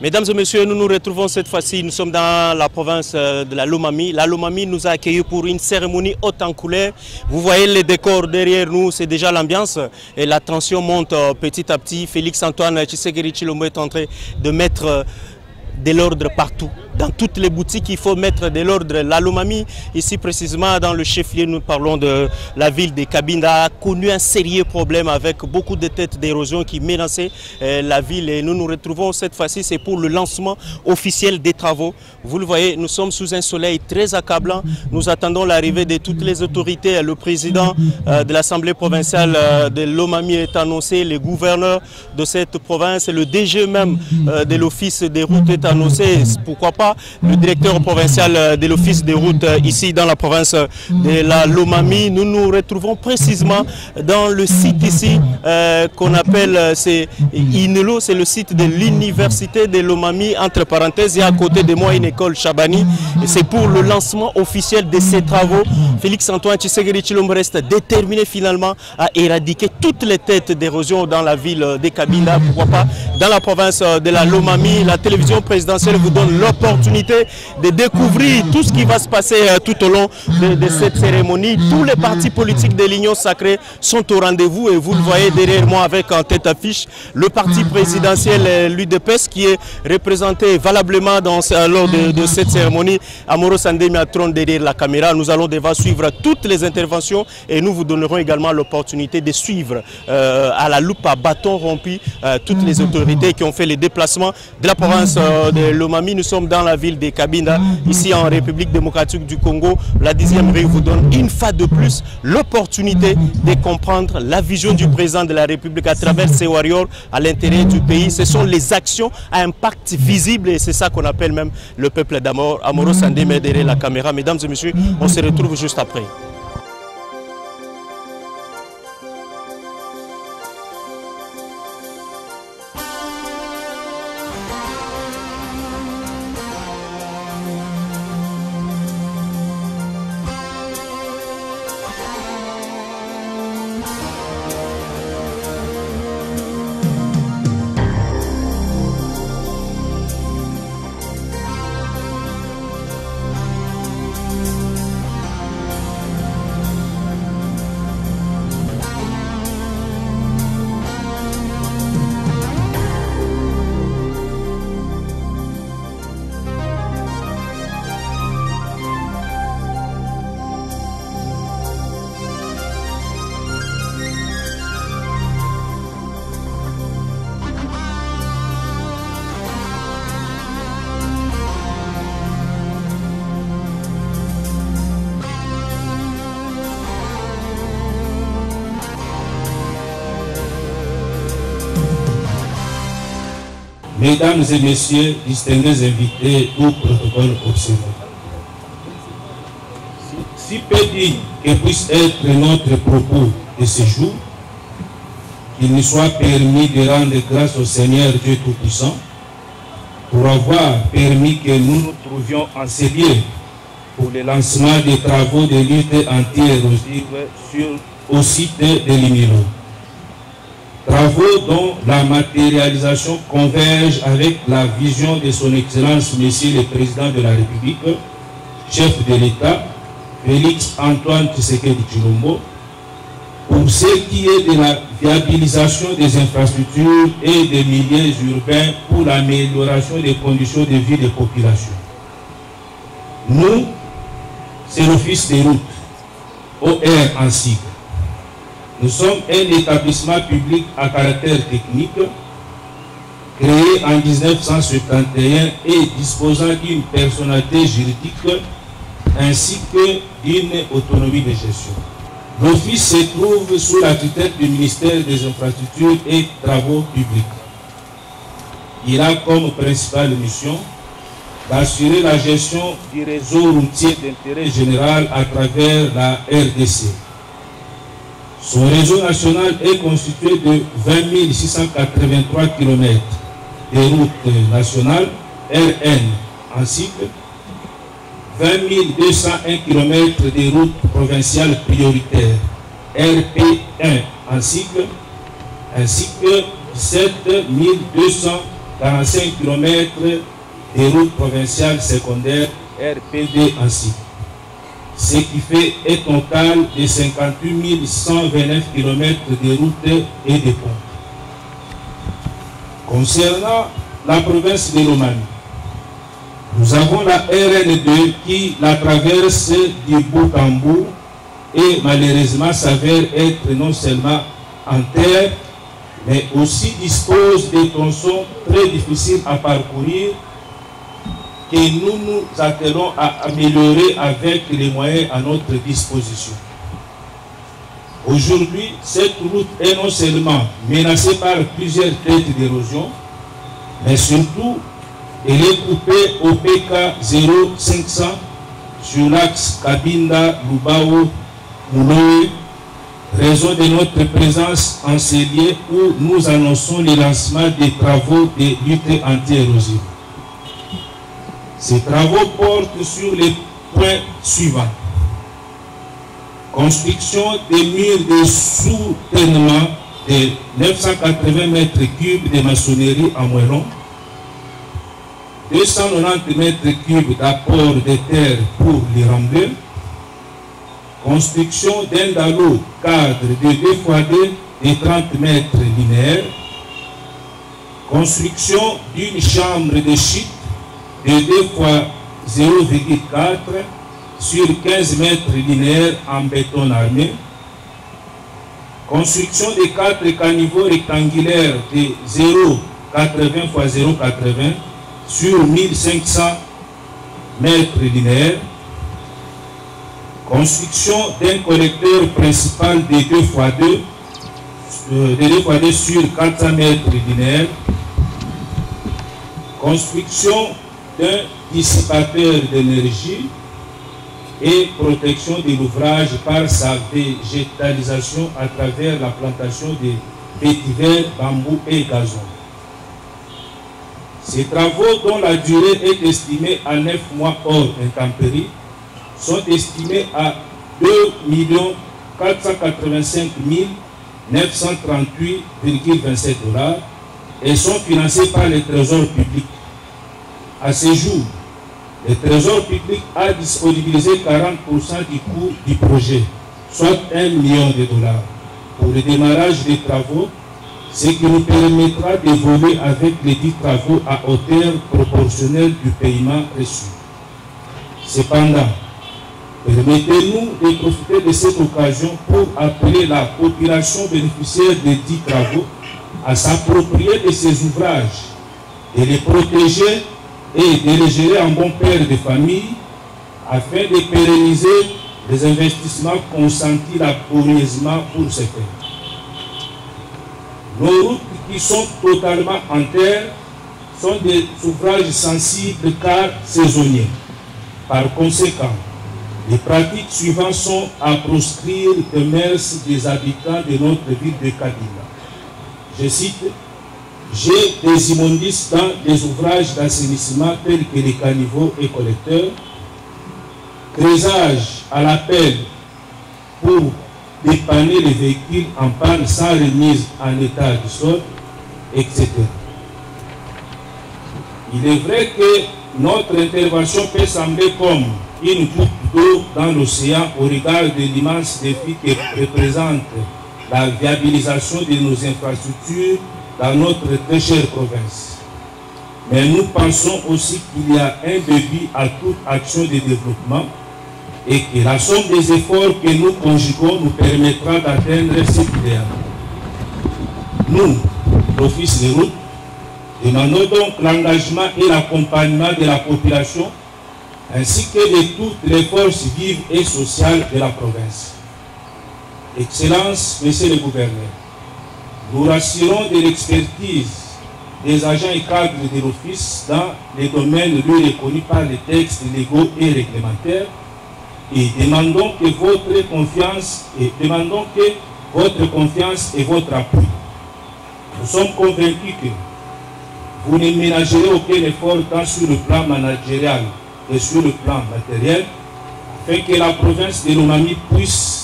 Mesdames et messieurs, nous nous retrouvons cette fois-ci, nous sommes dans la province de la Lomami. La Lomami nous a accueillis pour une cérémonie haute en couleur. Vous voyez les décors derrière nous, c'est déjà l'ambiance et la tension monte petit à petit. Félix-Antoine Tshisekedi Tshilombo est en train de mettre de l'ordre partout. Dans toutes les boutiques, il faut mettre de l'ordre. La Lomami, ici précisément dans le chef-lieu, nous parlons de la ville de Cabinda, a connu un sérieux problème avec beaucoup de têtes d'érosion qui menaçaient la ville. Et nous nous retrouvons cette fois-ci, c'est pour le lancement officiel des travaux. Vous le voyez, nous sommes sous un soleil très accablant. Nous attendons l'arrivée de toutes les autorités. Le président de l'Assemblée provinciale de Lomami est annoncé, le gouverneur de cette province, le DG même de l'Office des routes est annoncé. Pourquoi pas le directeur provincial de l'Office des routes ici dans la province de la Lomami. Nous nous retrouvons précisément dans le site ici qu'on appelle Inelo, c'est le site de l'université de Lomami, entre parenthèses, et à côté de moi une école Chabani. Et c'est pour le lancement officiel de ces travaux. Félix-Antoine Tshisekedi Tshilombo reste déterminé finalement à éradiquer toutes les têtes d'érosion dans la ville de Cabinda, pourquoi pas dans la province de la Lomami. La télévision présidentielle vous donne l'opportunité de découvrir tout ce qui va se passer tout au long de cette cérémonie. Tous les partis politiques de l'Union sacrée sont au rendez-vous et vous le voyez derrière moi avec en tête affiche le parti présidentiel l'UDPS qui est représenté valablement lors de cette cérémonie. Amoro Sandemi trône derrière la caméra. Nous allons devoir suivre toutes les interventions et nous vous donnerons également l'opportunité de suivre à la loupe à bâton rompu toutes les autorités qui ont fait les déplacements de la province de Lomami. Nous sommes dans la ville de Cabinda, ici en République démocratique du Congo. La 10e rue vous donne une fois de plus l'opportunité de comprendre la vision du président de la République à travers ses warriors à l'intérieur du pays. Ce sont les actions à impact visible et c'est ça qu'on appelle même le peuple d'Amoro. Amoro Sandemi derrière la caméra. Mesdames et messieurs, on se retrouve juste après. Mesdames et messieurs, distingués invités ou protocole observé. Si peu digne que puisse être notre propos de ce jour, qu'il nous soit permis de rendre grâce au Seigneur Dieu Tout-Puissant pour avoir permis que nous nous trouvions en ces lieux pour le lancement des travaux de lutte anti-érosive au site de l'Inelo. Travaux dont la matérialisation converge avec la vision de son Excellence, Monsieur le Président de la République, chef de l'État, Félix-Antoine Tshisekedi Tshilombo, pour ce qui est de la viabilisation des infrastructures et des milieux urbains pour l'amélioration des conditions de vie des populations. Nous, c'est l'Office des routes, OR en sigle. Nous sommes un établissement public à caractère technique créé en 1971 et disposant d'une personnalité juridique ainsi que d'une autonomie de gestion. L'office se trouve sous la tutelle du ministère des Infrastructures et Travaux publics. Il a comme principale mission d'assurer la gestion du réseau routier d'intérêt général à travers la RDC. Son réseau national est constitué de 20 683 km de routes nationales RN en cycle, 20 201 km de routes provinciales prioritaires RP1 en cycle, ainsi que 7 200 45 km des routes provinciales secondaires RPD ainsi. Ce qui fait un total de 58 129 km de routes et de ponts. Concernant la province de Lomami, nous avons la RN2 qui la traverse du bout en bout et malheureusement s'avère être non seulement en terre, mais aussi dispose de tronçons très difficiles à parcourir que nous nous attelons à améliorer avec les moyens à notre disposition. Aujourd'hui, cette route est non seulement menacée par plusieurs têtes d'érosion, mais surtout, elle est coupée au PK 0500 sur l'axe Kabinda-Lubao-Mouloé, raison de notre présence en ces lieux où nous annonçons le lancement des travaux de lutte anti-érosive. Ces travaux portent sur les points suivants. Construction des murs de soutènement de 980 mètres cubes de maçonnerie en moellon, 290 mètres cubes d'apport de terre pour les rembler, construction d'un dallo cadre de 2x2 de 30 mètres linéaires, construction d'une chambre de chute de 2x0,4 sur 15 mètres linéaires en béton armé, construction de 4 caniveaux rectangulaires de 0,80 x 0,80 sur 1500 mètres linéaires, construction d'un collecteur principal de 2x2 sur 400 mètres linéaires, construction d'un dissipateur d'énergie et protection de l'ouvrage par sa végétalisation à travers la plantation de vétivers, bambous et gazon. Ces travaux, dont la durée est estimée à 9 mois hors intempéries, sont estimés à 2 485 938,27 $ et sont financés par le Trésor public. À ce jour, le Trésor public a disponibilisé 40% du coût du projet, soit 1 million de $, pour le démarrage des travaux, ce qui nous permettra d'évoluer avec les 10 travaux à hauteur proportionnelle du paiement reçu. Cependant, permettez-nous de profiter de cette occasion pour appeler la population bénéficiaire des 10 travaux à s'approprier de ces ouvrages, de les protéger et de les gérer en bon père de famille afin de pérenniser les investissements consentis laborieusement pour ce faire. Nos routes qui sont totalement en terre sont des ouvrages sensibles car saisonniers. Par conséquent, les pratiques suivantes sont à proscrire de mœurs des habitants de notre ville de Kabinda. Je cite: j'ai des immondices dans les ouvrages d'assainissement tels que les caniveaux et collecteurs, creusage à la pelle pour dépanner les véhicules en panne sans remise en état du sol, etc. Il est vrai que notre intervention peut sembler comme une goutte d'eau dans l'océan au regard de l'immense défi que représente la viabilisation de nos infrastructures dans notre très chère province. Mais nous pensons aussi qu'il y a un début à toute action de développement et que la somme des efforts que nous conjuguons nous permettra d'atteindre cet idéal. Nous, l'Office des routes, demandons donc l'engagement et l'accompagnement de la population ainsi que de toutes les forces vives et sociales de la province. Excellences, Monsieur le Gouverneur, nous rassurons de l'expertise des agents et cadres de l'Office dans les domaines lui reconnus par les textes légaux et réglementaires et demandons que votre confiance et votre appui. Nous sommes convaincus que vous ne ménagerez aucun effort tant sur le plan managérial que sur le plan matériel afin que la province de Lomami puisse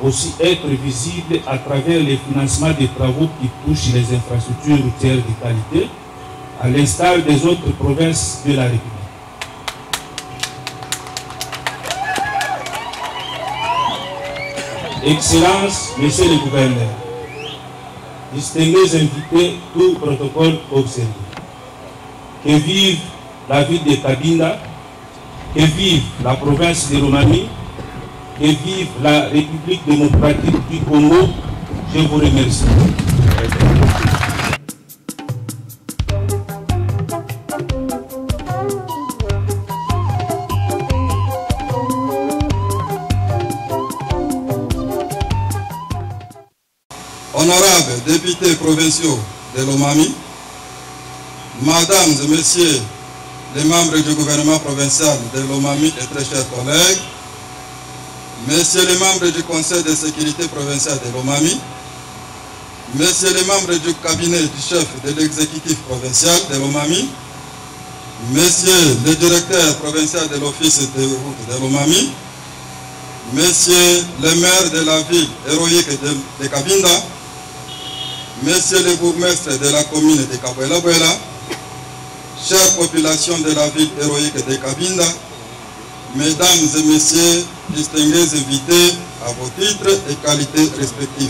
aussi être visible à travers les financements des travaux qui touchent les infrastructures routières de qualité, à l'instar des autres provinces de la République. Excellences, Messieurs les gouverneurs, distingués invités, tout protocole observé. Que vive la ville de Cabinda, que vive la province de Lomami, que vive la République démocratique du Congo. Je vous remercie. Honorables députés provinciaux de Lomami, Mesdames et Messieurs les membres du gouvernement provincial de Lomami et très chers collègues, Messieurs les membres du Conseil de sécurité provincial de Lomami, Messieurs les membres du cabinet du chef de l'exécutif provincial de Lomami, Messieurs le directeur provincial de l'office de route de Lomami, Messieurs les maires de la ville héroïque de Cabinda, Messieurs les bourgmestres de la commune de Kabuela-Buela, chère population de la ville héroïque de Cabinda, Mesdames et Messieurs, distingués invités à vos titres et qualités respectifs.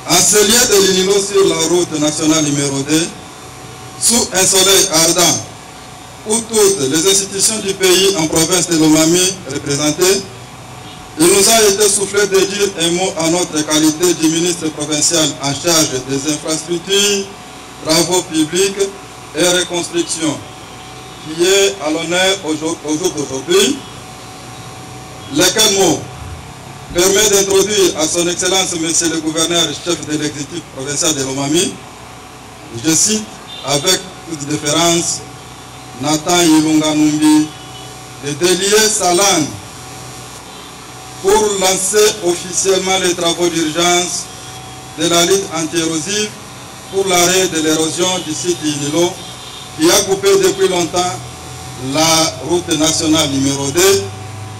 En ce lieu de l'Unilo sur la route nationale numéro 2, sous un soleil ardent, où toutes les institutions du pays en province de Lomami représentées, il nous a été soufflé de dire un mot en notre qualité du ministre provincial en charge des infrastructures, travaux publics et reconstruction, qui est à l'honneur au jour d'aujourd'hui. Lesquels mots permet d'introduire à son Excellence Monsieur le gouverneur chef de l'exécutif provincial de Lomami, je cite avec toute déférence Nathan Ilunga Numbi, de délier sa langue pour lancer officiellement les travaux d'urgence de la lutte anti-érosive pour l'arrêt de l'érosion du site Inilo qui a coupé depuis longtemps la route nationale numéro 2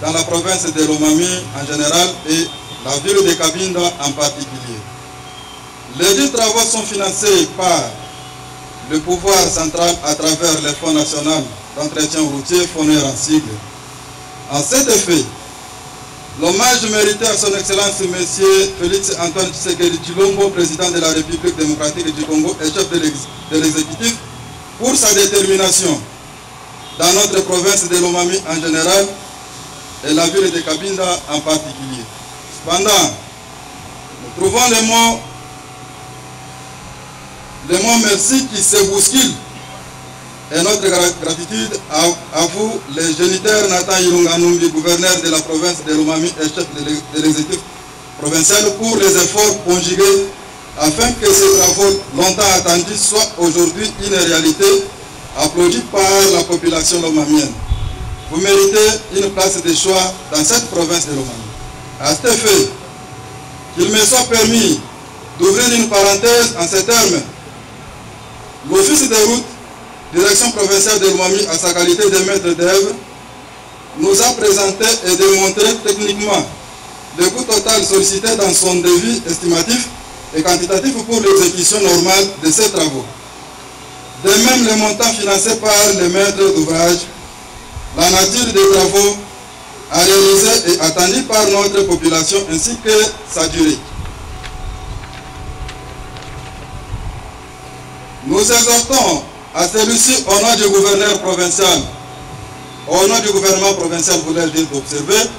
dans la province de Lomami en général et la ville de Cabinda en particulier. Les deux travaux sont financés par le pouvoir central à travers le Fonds national d'entretien routier, FONER en sigle. En cet effet, l'hommage mérité à son Excellence M. Félix Antoine Tshisekedi Tshilombo, président de la République démocratique du Congo et chef de l'exécutif, pour sa détermination dans notre province de Lomami en général et la ville de Cabinda en particulier. Cependant, nous trouvons les mots merci qui se bousculent et notre gratitude à vous, les géniteurs Nathan Ilunga Numbi, gouverneur de la province de Lomami et chef de l'exécutif provincial, pour les efforts conjugués afin que ces travaux longtemps attendus soient aujourd'hui une réalité applaudie par la population lomamienne. Vous méritez une place de choix dans cette province de Lomami. À cet effet, qu'il me soit permis d'ouvrir une parenthèse en ces termes. L'Office des routes, direction provinciale de Lomami, à sa qualité de maître d'œuvre, nous a présenté et démontré techniquement le coût total sollicité dans son devis estimatif et quantitatif pour l'exécution normale de ces travaux. De même, les montants financés par les maîtres d'ouvrage, la nature des travaux à réaliser et attendus par notre population ainsi que sa durée. Nous exhortons à celui-ci, au nom du gouverneur provincial, au nom du gouvernement provincial, voulais-je dire, d'observer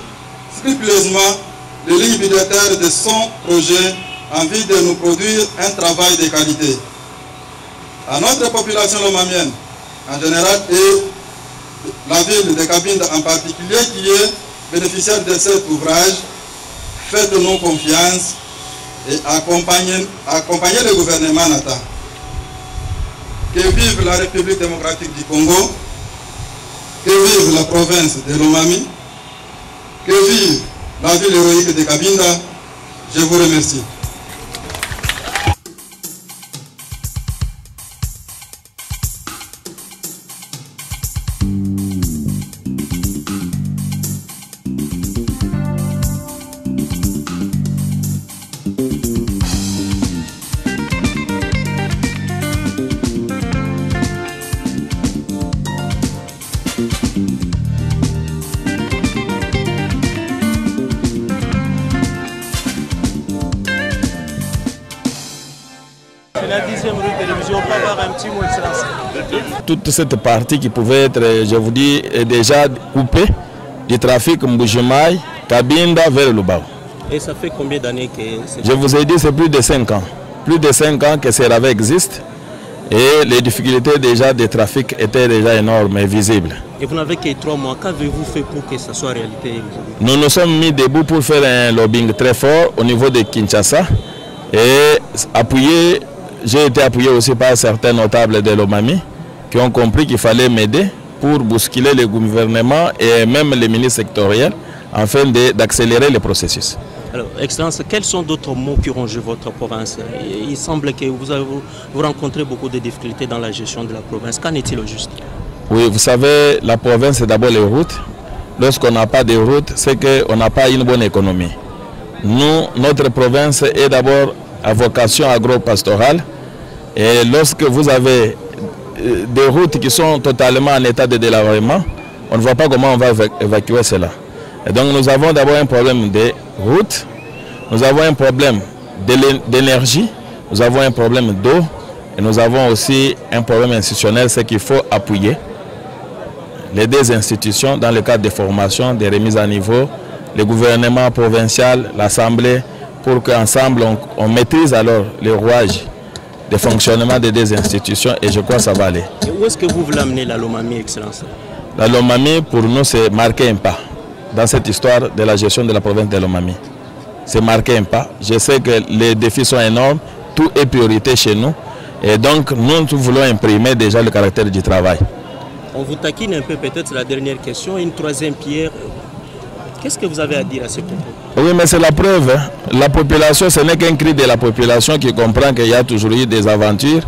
scrupuleusement les lignes budgétaires de son projet en vue de nous produire un travail de qualité. À notre population lomamienne en général et la ville de Cabinda en particulier qui est bénéficiaire de cet ouvrage, faites-nous confiance et accompagnez le gouvernement Nathan. Que vive la République démocratique du Congo, que vive la province de Lomami, que vive la ville héroïque de Cabinda. Je vous remercie. avoir un petit mot, Excellence. Toute cette partie qui pouvait être, je vous dis, est déjà coupée du trafic Mbujimaï, Cabinda vers Lubao. Et ça fait combien d'années que c'est... Je vous ai dit, c'est plus de 5 ans. Plus de 5 ans que ces ravins existent. Et les difficultés déjà de trafic étaient déjà énormes et visibles. Et vous n'avez que 3 mois. Qu'avez-vous fait pour que ça soit réalité aujourd'hui? Nous nous sommes mis debout pour faire un lobbying très fort au niveau de Kinshasa. Et j'ai été appuyé aussi par certains notables de l'Omami qui ont compris qu'il fallait m'aider pour bousculer le gouvernement et même les ministres sectoriels afin d'accélérer le processus. Alors, Excellence, quels sont d'autres mots qui rongent votre province? Il semble que vous rencontrez beaucoup de difficultés dans la gestion de la province. Qu'en est-il au juste? Oui, vous savez, la province, c'est d'abord les routes. Lorsqu'on n'a pas de routes, c'est qu'on n'a pas une bonne économie. Nous, notre province est d'abord à vocation agro-pastorale. Et lorsque vous avez des routes qui sont totalement en état de délabrement, on ne voit pas comment on va évacuer cela. Et donc nous avons d'abord un problème de routes, nous avons un problème d'énergie, nous avons un problème d'eau et nous avons aussi un problème institutionnel, c'est qu'il faut appuyer les deux institutions dans le cadre des formations, des remises à niveau, le gouvernement provincial, l'Assemblée, pour qu'ensemble on maîtrise alors les rouages de fonctionnement des deux institutions et je crois que ça va aller. Et où est-ce que vous voulez amener la Lomami, Excellence? La Lomami, pour nous, c'est marquer un pas dans cette histoire de la gestion de la province de Lomami. C'est marquer un pas. Je sais que les défis sont énormes, tout est priorité chez nous. Et donc, nous voulons imprimer déjà le caractère du travail. On vous taquine un peu, peut-être la dernière question. Une troisième pierre. Qu'est-ce que vous avez à dire à ce propos? Oui, mais c'est la preuve. Hein. La population, ce n'est qu'un cri de la population qui comprend qu'il y a toujours eu des aventures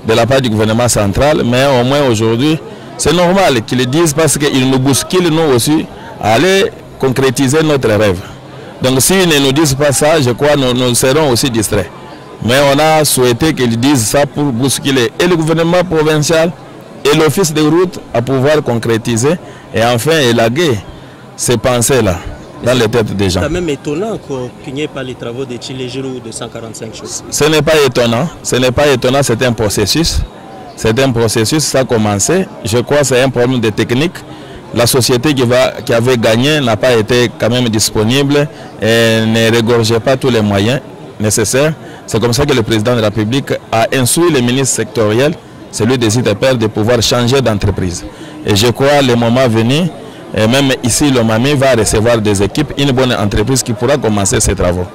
de la part du gouvernement central. Mais au moins aujourd'hui, c'est normal qu'ils le disent parce qu'ils nous bousculent, nous aussi, à aller concrétiser notre rêve. Donc s'ils ne nous disent pas ça, je crois que nous serons aussi distraits. Mais on a souhaité qu'ils disent ça pour bousculer et le gouvernement provincial et l'office des routes à pouvoir concrétiser et enfin élaguer ces pensées-là dans les têtes des gens. C'est quand même étonnant qu'il n'y ait pas les travaux de Tchilé-Giroux de 145 choses. Ce n'est pas étonnant, c'est un processus. C'est un processus, ça a commencé. Je crois que c'est un problème de technique. La société qui avait gagné n'a pas été quand même disponible et ne regorgeait pas tous les moyens nécessaires. C'est comme ça que le président de la République a instruit les ministres sectoriels, celui des ITPR, de pouvoir changer d'entreprise. Et je crois que le moment venu, et même ici, l'Omami va recevoir des équipes, une bonne entreprise qui pourra commencer ses travaux.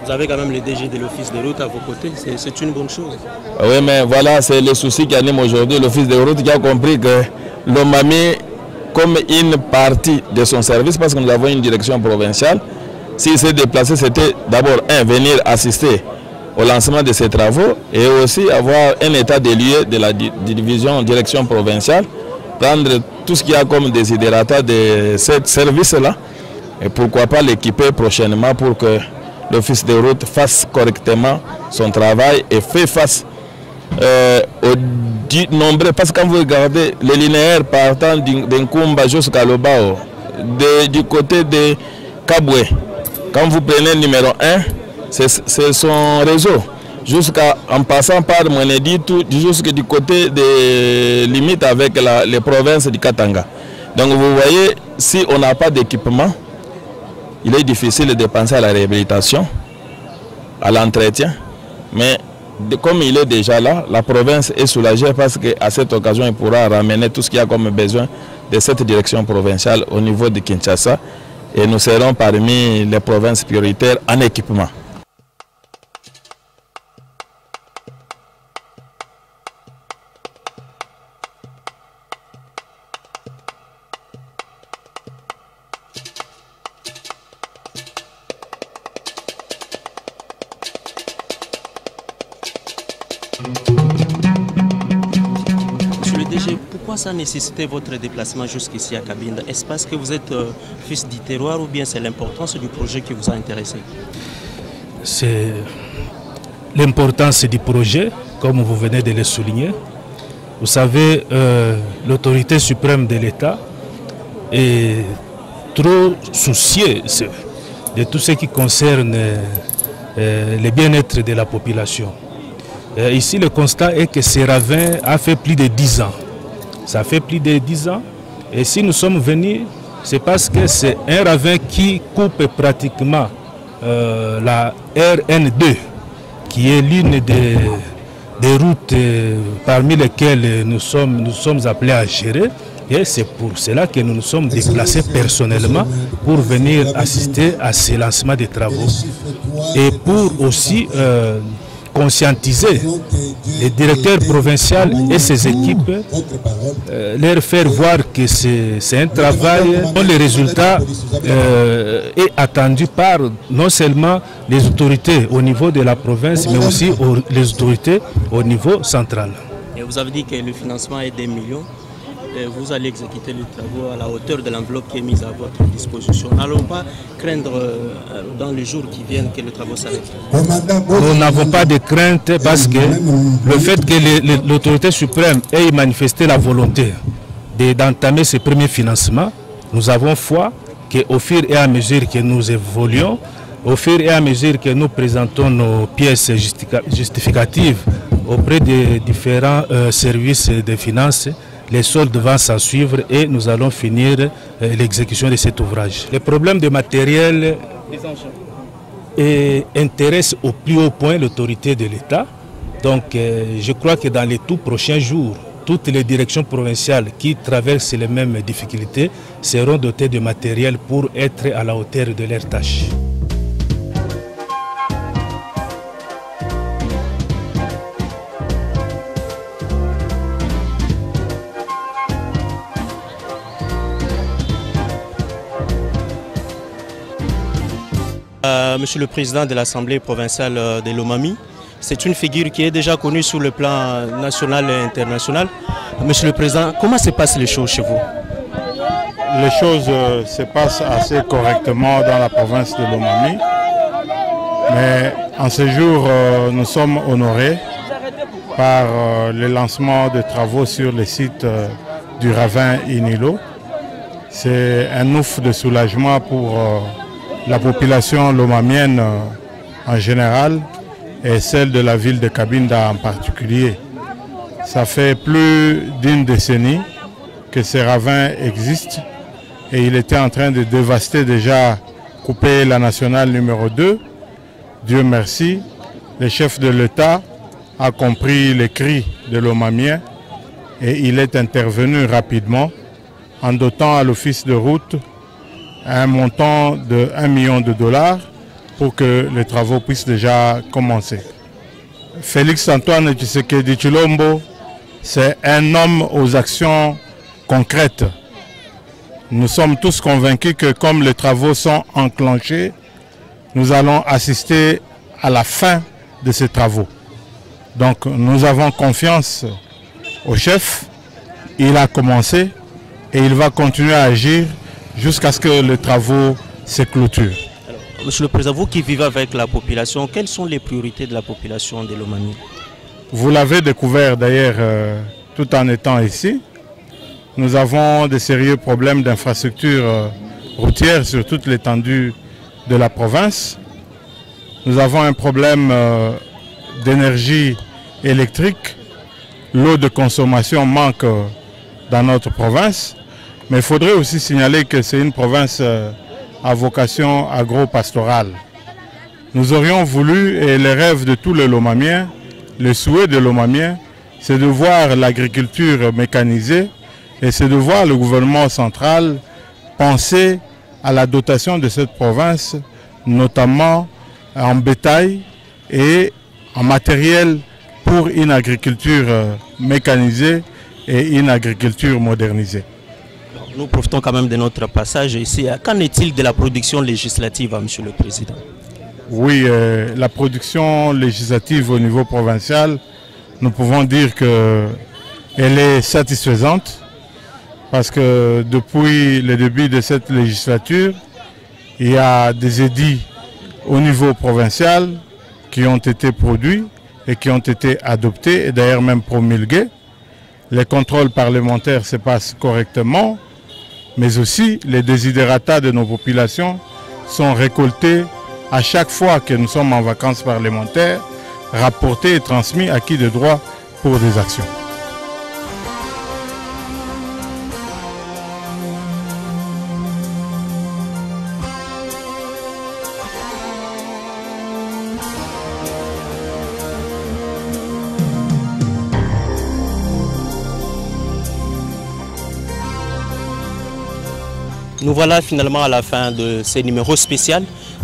Vous avez quand même le DG de l'Office des routes à vos côtés, c'est une bonne chose. Oui, mais voilà, c'est le souci qui anime aujourd'hui l'Office des routes qui a compris que l'Omami, comme une partie de son service, parce que nous avons une direction provinciale, s'il s'est déplacé, c'était d'abord venir assister au lancement de ces travaux et aussi avoir un état des lieux de la division direction provinciale, prendre tout ce qu'il y a comme désidérata de ce service-là et pourquoi pas l'équiper prochainement pour que l'Office des routes fasse correctement son travail et fait face aux nombreux, parce que quand vous regardez les linéaires partant d'Nkumba jusqu'à Lobao, du côté de Kabwe, quand vous prenez le numéro 1, c'est son réseau, en passant par Mwenedi, jusqu'à du côté des limites avec les provinces du Katanga. Donc vous voyez, si on n'a pas d'équipement, il est difficile de penser à la réhabilitation, à l'entretien, mais comme il est déjà là, la province est soulagée parce qu'à cette occasion, il pourra ramener tout ce qu'il y a comme besoin de cette direction provinciale au niveau de Kinshasa et nous serons parmi les provinces prioritaires en équipement. Monsieur le DG, pourquoi ça nécessitait votre déplacement jusqu'ici à Cabinda? Est-ce parce que vous êtes fils du terroir ou bien c'est l'importance du projet qui vous a intéressé? C'est l'importance du projet, comme vous venez de le souligner. Vous savez, l'autorité suprême de l'État est trop soucieuse de tout ce qui concerne le bien-être de la population. Ici, le constat est que ce ravin a fait plus de 10 ans. Ça fait plus de 10 ans. Et si nous sommes venus, c'est parce que c'est un ravin qui coupe pratiquement la RN2, qui est l'une des routes parmi lesquelles nous sommes appelés à gérer. Et c'est pour cela que nous nous sommes déplacés personnellement pour venir assister à ce lancement des travaux. Et pour aussi conscientiser les directeurs provinciaux et ses équipes, leur faire voir que c'est un travail dont le résultat est attendu par non seulement les autorités au niveau de la province, mais aussi les autorités au niveau central. Et vous avez dit que le financement est des millions. Vous allez exécuter les travaux à la hauteur de l'enveloppe qui est mise à votre disposition. N'allons pas craindre dans les jours qui viennent que le travaux s'arrête. Nous n'avons pas de crainte parce que le fait que l'autorité suprême ait manifesté la volonté d'entamer ce premier financement, nous avons foi qu'au fur et à mesure que nous évoluons, au fur et à mesure que nous présentons nos pièces justificatives auprès des différents services de finances, les soldes vont s'en suivre et nous allons finir l'exécution de cet ouvrage. Le problème de matériel intéresse au plus haut point l'autorité de l'État. Donc je crois que dans les tout prochains jours, toutes les directions provinciales qui traversent les mêmes difficultés seront dotées de matériel pour être à la hauteur de leurs tâches. Monsieur le Président de l'Assemblée provinciale de Lomami, c'est une figure qui est déjà connue sur le plan national et international. Monsieur le Président, comment se passent les choses chez vous? Les choses se passent assez correctement dans la province de Lomami. Mais en ce jour, nous sommes honorés par le lancement de travaux sur le site du ravin Inilo. C'est un ouf de soulagement pour la population lomamienne en général et celle de la ville de Cabinda en particulier. Ça fait plus d'une décennie que ces ravins existent et il était en train de dévaster déjà, couper la nationale numéro 2. Dieu merci, le chef de l'État a compris les cris de Lomamiens et il est intervenu rapidement en dotant à l'office de route un montant de 1 million de dollars pour que les travaux puissent déjà commencer. Félix Antoine Tshisekedi Tshilombo, c'est un homme aux actions concrètes. Nous sommes tous convaincus que comme les travaux sont enclenchés, nous allons assister à la fin de ces travaux. Donc nous avons confiance au chef, il a commencé et il va continuer à agir jusqu'à ce que les travaux se clôturent. Monsieur le Président, vous qui vivez avec la population, quelles sont les priorités de la population de Lomami? Vous l'avez découvert d'ailleurs tout en étant ici. Nous avons de sérieux problèmes d'infrastructures routières sur toute l'étendue de la province. Nous avons un problème d'énergie électrique. L'eau de consommation manque dans notre province. Mais il faudrait aussi signaler que c'est une province à vocation agro-pastorale. Nous aurions voulu, et le rêve de tous les Lomamiens, le souhait des Lomamiens, c'est de voir l'agriculture mécanisée et c'est de voir le gouvernement central penser à la dotation de cette province, notamment en bétail et en matériel pour une agriculture mécanisée et une agriculture modernisée. Nous profitons quand même de notre passage ici. Qu'en est-il de la production législative, Monsieur le Président? Oui, la production législative au niveau provincial, nous pouvons dire qu'elle est satisfaisante parce que depuis le début de cette législature, il y a des édits au niveau provincial qui ont été produits et qui ont été adoptés et d'ailleurs même promulgués. Les contrôles parlementaires se passent correctement, mais aussi les desiderata de nos populations sont récoltés à chaque fois que nous sommes en vacances parlementaires, rapportés et transmis à qui de droit pour des actions. Nous voilà finalement à la fin de ces numéros spéciaux.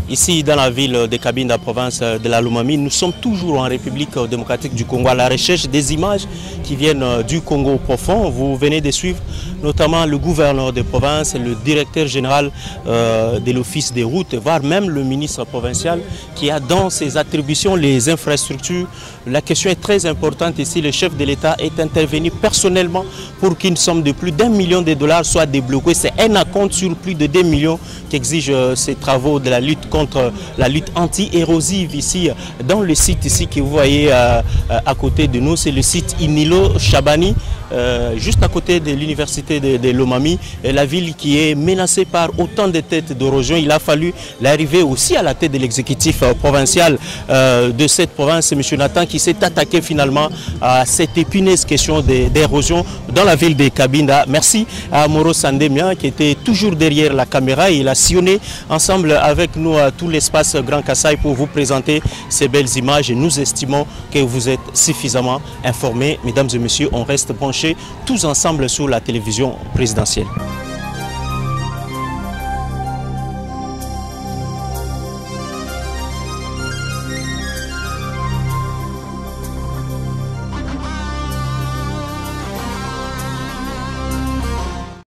Ici, dans la ville de Cabinda, province de la Lomami, nous sommes toujours en République démocratique du Congo à la recherche des images qui viennent du Congo profond. Vous venez de suivre notamment le gouverneur de province, le directeur général de l'office des routes, voire même le ministre provincial qui a dans ses attributions les infrastructures. La question est très importante ici. Le chef de l'État est intervenu personnellement pour qu'une somme de plus d'1 million de dollars soit débloquée. C'est un acompte sur plus de 2 millions qu'exigent ces travaux de la lutte contre la lutte anti-érosive ici dans le site ici que vous voyez à côté de nous. C'est le site Inilo Chabani, juste à côté de l'université de Lomami, la ville qui est menacée par autant de têtes d'érosion. Il a fallu l'arrivée aussi à la tête de l'exécutif provincial de cette province, M. Nathan, qui s'est attaqué finalement à cette épineuse question d'érosion dans la ville de Cabinda. Merci à Moro Sandemia qui était toujours derrière la caméra. Il a sillonné ensemble avec nous tout l'espace Grand Kassai pour vous présenter ces belles images et nous estimons que vous êtes suffisamment informés. Mesdames et messieurs, on reste branchés tous ensemble sur la télévision présidentielle.